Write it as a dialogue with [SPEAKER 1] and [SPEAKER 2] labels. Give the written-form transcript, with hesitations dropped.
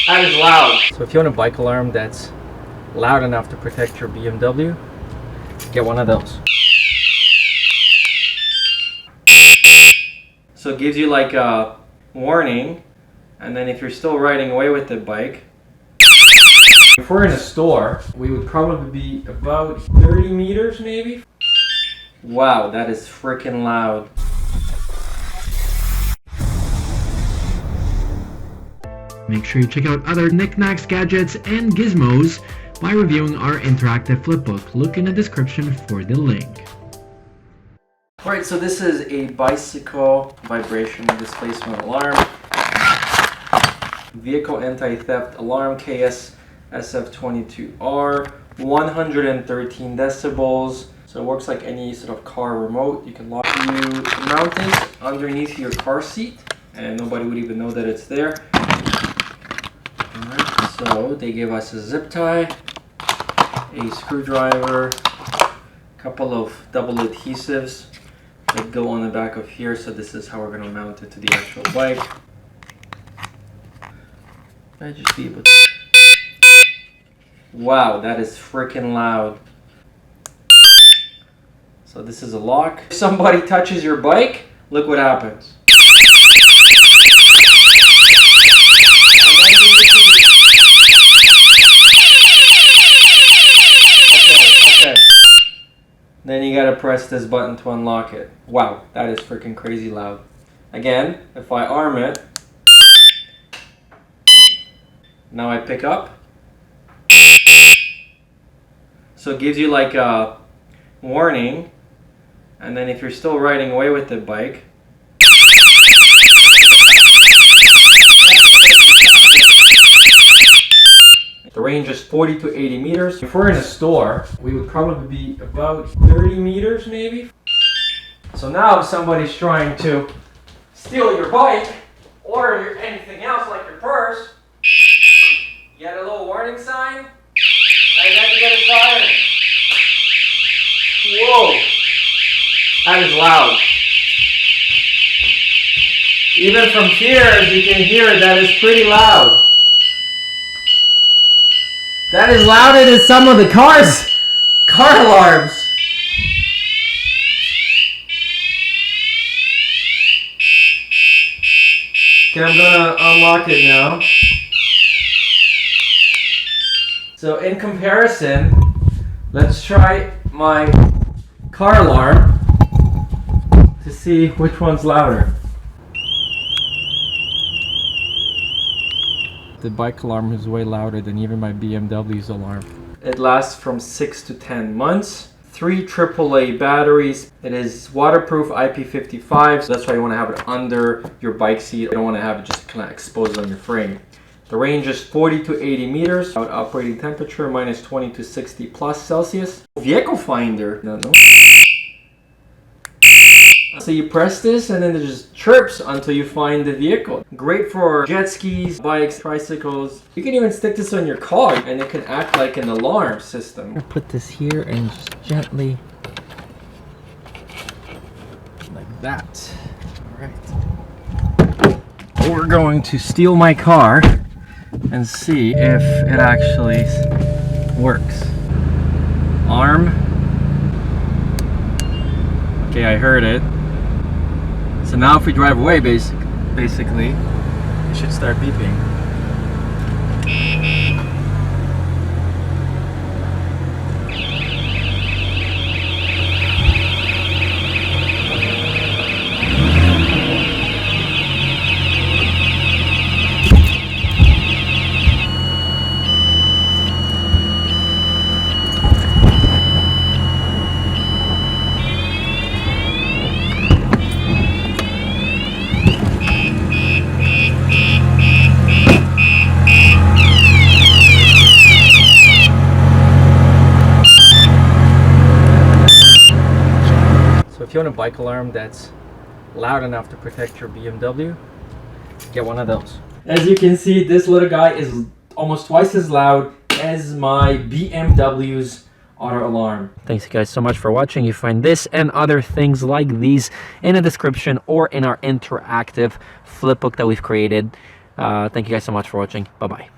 [SPEAKER 1] That is loud. So if you want a bike alarm that's loud enough to protect your BMW, get one of those. So it gives you like a warning, and then if you're still riding away with the bike, if we're in a store, we would probably be about 30 meters maybe. Wow, that is freaking loud.
[SPEAKER 2] Make sure you check out other knickknacks, gadgets, and gizmos by reviewing our interactive flipbook. Look in the description for the link.
[SPEAKER 1] Alright, so this is a bicycle vibration displacement alarm. Vehicle anti-theft alarm KS SF22R. 113 decibels. So it works like any sort of car remote. You can lock you mount it underneath your car seat and nobody would even know that it's there. Alright, so they gave us a zip tie, a screwdriver, a couple of double adhesives that go on the back of here. So this is how we're going to mount it to the actual bike. Might just be able to... Wow, that is freaking loud. So this is a lock. If somebody touches your bike, look what happens. Okay. Then you gotta press this button to unlock it. Wow, that is freaking crazy loud. Again, if I arm it, now I pick up. So it gives you like a warning, and then if you're still riding away with the bike, the range is 40 to 80 meters. If we're in a store, we would probably be about 30 meters maybe. So now if somebody's trying to steal your bike or anything else like your purse, you get a little warning sign, and then you get a siren. Whoa! That is loud. Even from here, as you can hear, that is pretty loud. That is louder than some of the car alarms. Okay, I'm gonna unlock it now. So in comparison, let's try my car alarm to see which one's louder. The bike alarm is way louder than even my BMW's alarm. It lasts from 6 to 10 months. 3 AAA batteries. It is waterproof IP55, so that's why you want to have it under your bike seat. You don't want to have it just kind of exposed on your frame. The range is 40 to 80 meters. Operating temperature minus 20 to 60 plus Celsius. Vehicle finder. No. So you press this and then it just chirps until you find the vehicle. Great for jet skis, bikes, tricycles. You can even stick this on your car and it can act like an alarm system. I'll put this here and just gently, like that. Alright. We're going to steal my car and see if it actually works. Arm. Okay, I heard it. So now if we drive away, basically, it should start beeping. If you want a bike alarm that's loud enough to protect your BMW, get one of those. As you can see, this little guy is almost twice as loud as my BMW's auto alarm. Thanks guys so much for watching. You find this and other things like these in the description or in our interactive flipbook that we've created. Thank you guys so much for watching. Bye-bye.